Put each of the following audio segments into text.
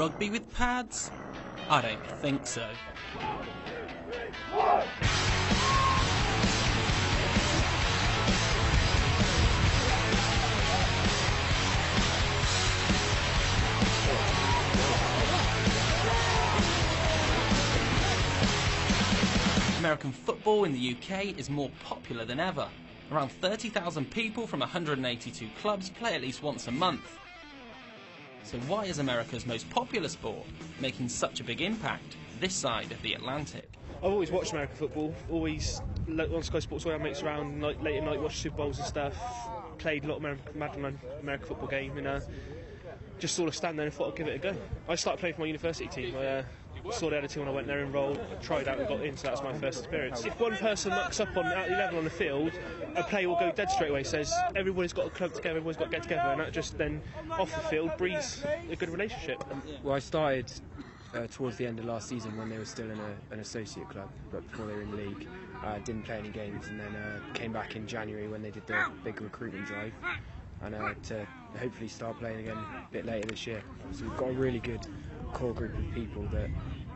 rugby with pads? I don't think so. American football in the UK is more popular than ever. Around 30,000 people from 182 clubs play at least once a month. So why is America's most popular sport making such a big impact this side of the Atlantic? I've always watched American football, always on Sky Sports where I mates around, late at night, watched Super Bowls and stuff, played a lot of American football game, and just sort of stand there and thought I'd give it a go. I started playing for my university team. I saw they had a team when I went there, enrolled, tried out and got in, so that was my first experience. If one person mucks up at 11 on the field, a player will go dead straight away, says everybody's got to club together, everyone's got to get together, and that just then, off the field, breeds a good relationship. Well, I started towards the end of last season when they were still in an associate club, but before they were in the league. Didn't play any games, and then came back in January when they did the big recruitment drive, and to hopefully start playing again a bit later this year. So we've got a really good core group of people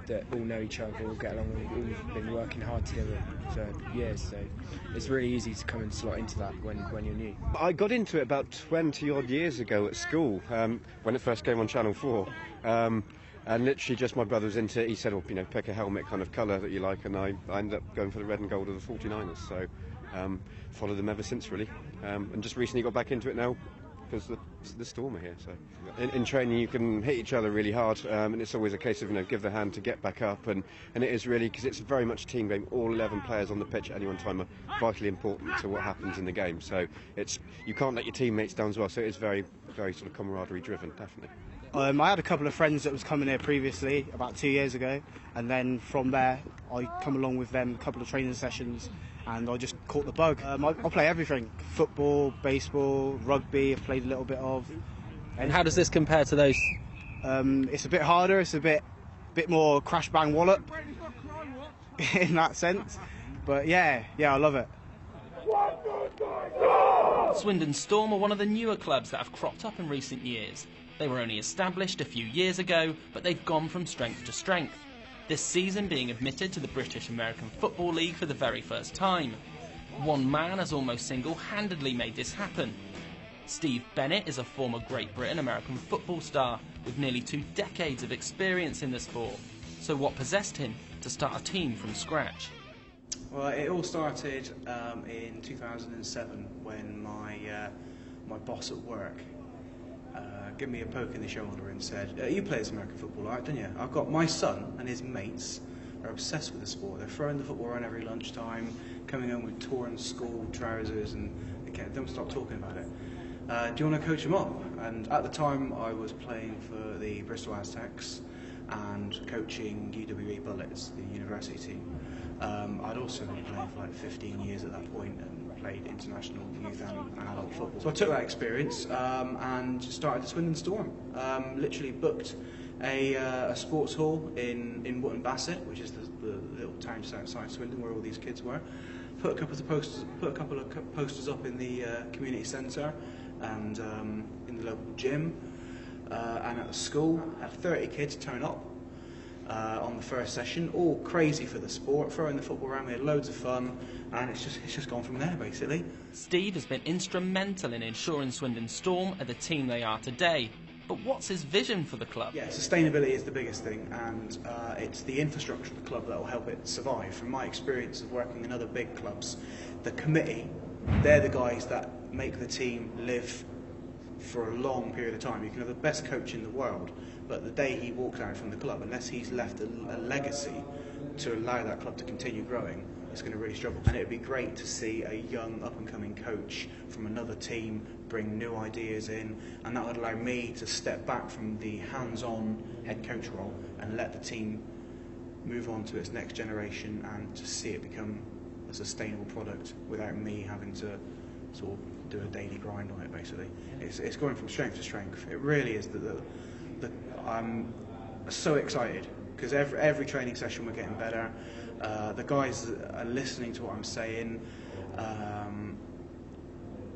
that all know each other, all get along, all been working hard together for years, so it's really easy to come and slot into that when you're new. I got into it about 20 odd years ago at school, when it first came on Channel 4, and literally just my brother was into it. He said, pick a helmet kind of colour that you like, and I ended up going for the red and gold of the 49ers, so followed them ever since really, and just recently got back into it now because the Storm are here. So in training you can hit each other really hard, and it's always a case of give the hand to get back up, and it is really, because it's very much a team game. All 11 players on the pitch at any one time are vitally important to what happens in the game, so you can't let your teammates down as well, so it's very, very sort of camaraderie driven, definitely. I had a couple of friends that was coming here previously about 2 years ago, and then from there I come along with them a couple of training sessions, and I just caught the bug. I play everything: football, baseball, rugby. I've played a little bit of. And how does this compare to those? It's a bit harder. It's a bit more crash bang wallop in that sense. But yeah, I love it. Swindon Storm are one of the newer clubs that have cropped up in recent years. They were only established a few years ago, but they've gone from strength to strength, this season being admitted to the British American Football League for the very first time. One man has almost single-handedly made this happen. Steve Bennett is a former Great Britain American football star with nearly 2 decades of experience in the sport. So what possessed him to start a team from scratch? Well, it all started in 2007 when my boss at work gave me a poke in the shoulder and said, "You play as American football, right, don't you? I've got my son and his mates are obsessed with the sport. They're throwing the football around every lunchtime, coming home with torn school trousers, and they don't stop talking about it. Do you want to coach them up?" And at the time I was playing for the Bristol Aztecs and coaching UWE Bullets, the university team. I'd also been playing for like 15 years at that point and played international youth and adult football. So I took that experience and started the Swindon Storm. Literally booked a sports hall in Wootton Bassett, which is the little town just outside Swindon where all these kids were. Put a couple of posters up in the community centre and in the local gym and at the school. Had 30 kids turn up on the first session, all crazy for the sport, throwing the football around. We had loads of fun, and it's just gone from there basically. Steve has been instrumental in ensuring Swindon Storm are the team they are today. But what's his vision for the club? Yeah, sustainability is the biggest thing, and it's the infrastructure of the club that will help it survive. From my experience of working in other big clubs, the committee, they're the guys that make the team live for a long period of time. You can have the best coach in the world, but the day he walks out from the club, unless he's left a legacy to allow that club to continue growing, it's going to really struggle. And it would be great to see a young up-and-coming coach from another team bring new ideas in, and that would allow me to step back from the hands-on head coach role and let the team move on to its next generation and to see it become a sustainable product without me having to sort of do a daily grind on it basically. It's going from strength to strength. It really is. I'm so excited because every training session we're getting better. The guys are listening to what I'm saying.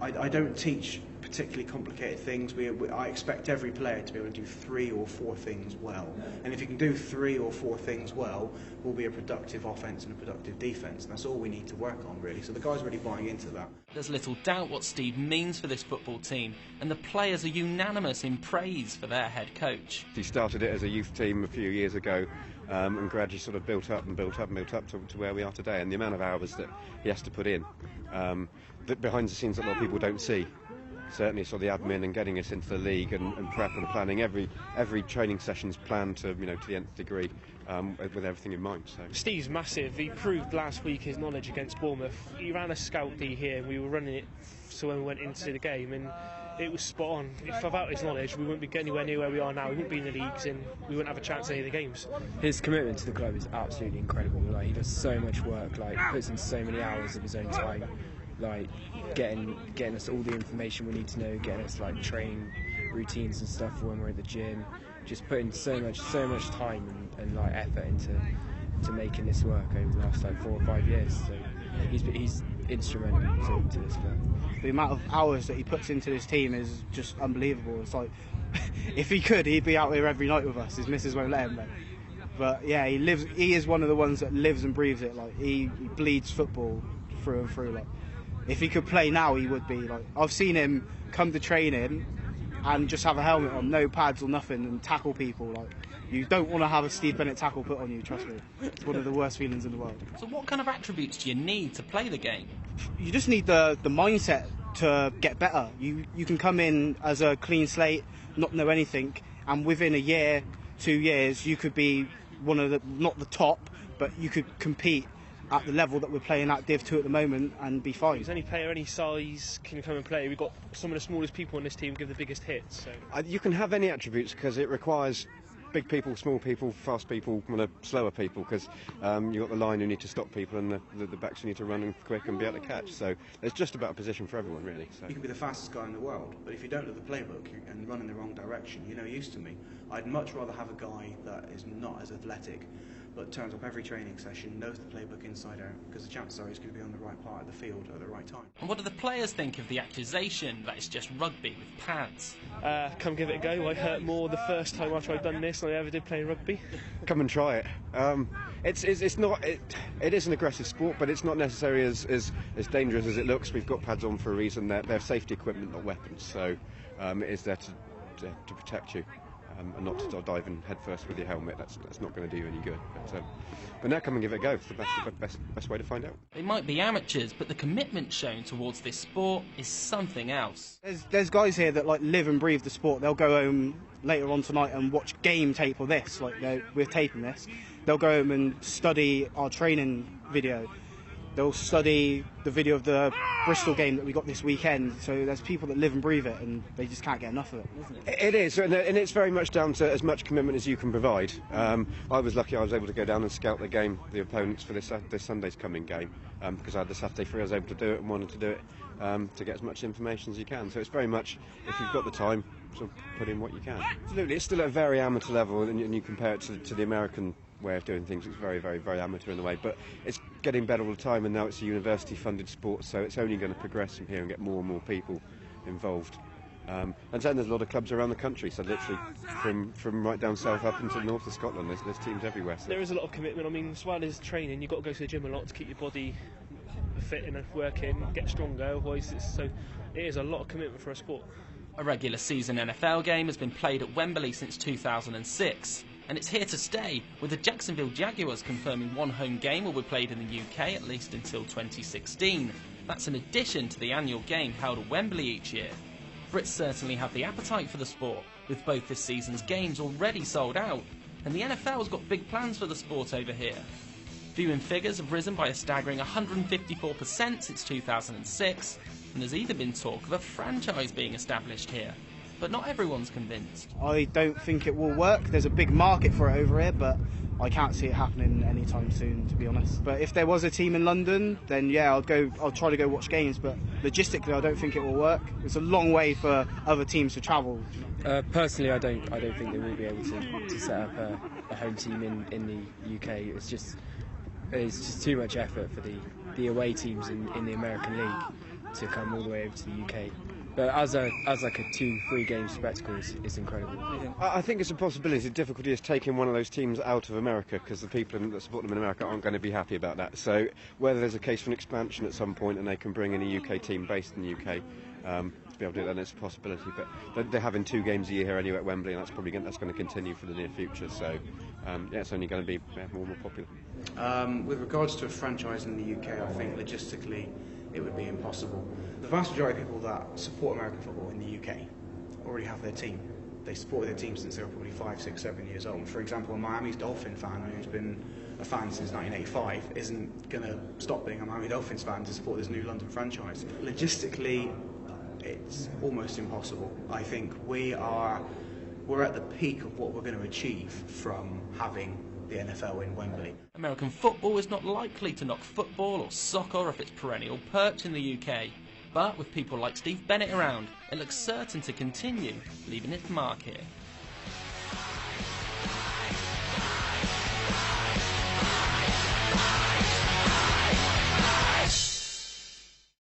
I don't teach particularly complicated things. I expect every player to be able to do 3 or 4 things well. And if you can do 3 or 4 things well, we'll be a productive offence and a productive defence. And that's all we need to work on, really. So the guys are really buying into that. There's little doubt what Steve means for this football team, and the players are unanimous in praise for their head coach. He started it as a youth team a few years ago, and gradually sort of built up to where we are today. And the amount of hours that he has to put in, that behind the scenes that a lot of people don't see. Certainly sort of the admin and getting us into the league and prep and planning. Every training session's planned to to the nth degree, with everything in mind. So Steve's massive. He proved last week his knowledge against Bournemouth. He ran a scout D here and we were running it so when we went into the game, and it was spot on. If without his knowledge we wouldn't be anywhere near where we are now. We wouldn't be in the leagues and we wouldn't have a chance in any of the games. His commitment to the club is absolutely incredible. Like, he does so much work, like puts in so many hours of his own time, like getting us all the information we need to know, getting us like training routines and stuff for when we're at the gym, just putting so much time and like effort into making this work over the last like 4 or 5 years. So he's instrumental to this club. The amount of hours that he puts into this team is just unbelievable. It's like, if he could, he'd be out here every night with us. His missus won't let him, but yeah, he is one of the ones that lives and breathes it. Like, he bleeds football through and through. Like, if he could play now, he would be. Like, I've seen him come to training and just have a helmet on, no pads or nothing, and tackle people. Like, you don't want to have a Steve Bennett tackle put on you, trust me. It's one of the worst feelings in the world. So what kind of attributes do you need to play the game? You just need the mindset to get better. You can come in as a clean slate, not know anything, and within a year, 2 years, you could be one of the, not the top, but you could compete at the level that we're playing at Div 2 at the moment and be fine. Any player, any size can come and play. We've got some of the smallest people on this team give the biggest hits. So. you can have any attributes because it requires big people, small people, fast people, slower people, because you've got the line who need to stop people and the backs who need to run and quick and be able to catch. So there's just about a position for everyone, really. So. You can be the fastest guy in the world, but if you don't know the playbook and run in the wrong direction, you're no use to me. I'd much rather have a guy that is not as athletic, but turns up every training session, knows the playbook inside out, because the chances are he's going to be on the right part of the field at the right time. And what do the players think of the accusation that it's just rugby with pads? Come give it a go. I hurt more the first time after I'd done this than I ever did playing rugby. Come and try it. It's not. It is an aggressive sport, but it's not necessarily as dangerous as it looks. We've got pads on for a reason. They're safety equipment, not weapons. So it is there to protect you. And not to dive in head first with your helmet. That's not going to do you any good. But now come and give it a go. It's the best way to find out. They might be amateurs, but the commitment shown towards this sport is something else. There's guys here that like live and breathe the sport. They'll go home later on tonight and watch game tape of this. Like, we're taping this. They'll go home and study our training video. They'll study the video of the Bristol game that we got this weekend. So there's people that live and breathe it, and they just can't get enough of it, isn't it? It is, and it's very much down to as much commitment as you can provide. I was lucky I was able to go down and scout the opponents for this Sunday's coming game, because I had the Saturday free. I was able to do it and wanted to do it to get as much information as you can. So it's very much, if you've got the time, sort of put in what you can. Absolutely, it's still at a very amateur level, and you compare it to the American way of doing things. It's very, very, very amateur in the way, but it's getting better all the time, and now it's a university-funded sport, so it's only going to progress from here and get more and more people involved. And then there's a lot of clubs around the country, so literally from right down south up into the north of Scotland, there's teams everywhere. So. There is a lot of commitment. I mean, as well as training, you've got to go to the gym a lot to keep your body fit and working, get stronger. Otherwise, it is a lot of commitment for a sport. A regular season NFL game has been played at Wembley since 2006. And it's here to stay, with the Jacksonville Jaguars confirming one home game will be played in the UK at least until 2016. That's in addition to the annual game held at Wembley each year. Brits certainly have the appetite for the sport, with both this season's games already sold out, and the NFL's got big plans for the sport over here. Viewing figures have risen by a staggering 154% since 2006, and there's even been talk of a franchise being established here. But not everyone's convinced. I don't think it will work. There's a big market for it over here, but I can't see it happening anytime soon, to be honest. But if there was a team in London, then yeah, I'll try to go watch games, but logistically I don't think it will work. It's a long way for other teams to travel. Personally, I don't think they will be able to set up a home team in the UK. It's just too much effort for the away teams in the American League to come all the way over to the UK. But as like a 2-3 game spectacle, it's incredible. I think it's a possibility. The difficulty is taking one of those teams out of America, because the people that support them in America aren't going to be happy about that. So whether there's a case for an expansion at some point and they can bring in a UK team based in the UK to be able to do that, then it's a possibility. But they're having 2 games a year here anyway at Wembley, and that's going to continue for the near future. So it's only going to be more and more popular. With regards to a franchise in the UK, I think logistically it would be impossible. The vast majority of people that support American football in the UK already have their team. They supported their team since they were probably 5, 6, 7 years old. For example, a Miami Dolphin fan who's been a fan since 1985 isn't going to stop being a Miami Dolphins fan to support this new London franchise. Logistically, it's almost impossible. I think we're at the peak of what we're going to achieve from having the NFL in Wembley. American football is not likely to knock football or soccer off its perennial perch in the UK. But with people like Steve Bennett around, it looks certain to continue leaving its mark here.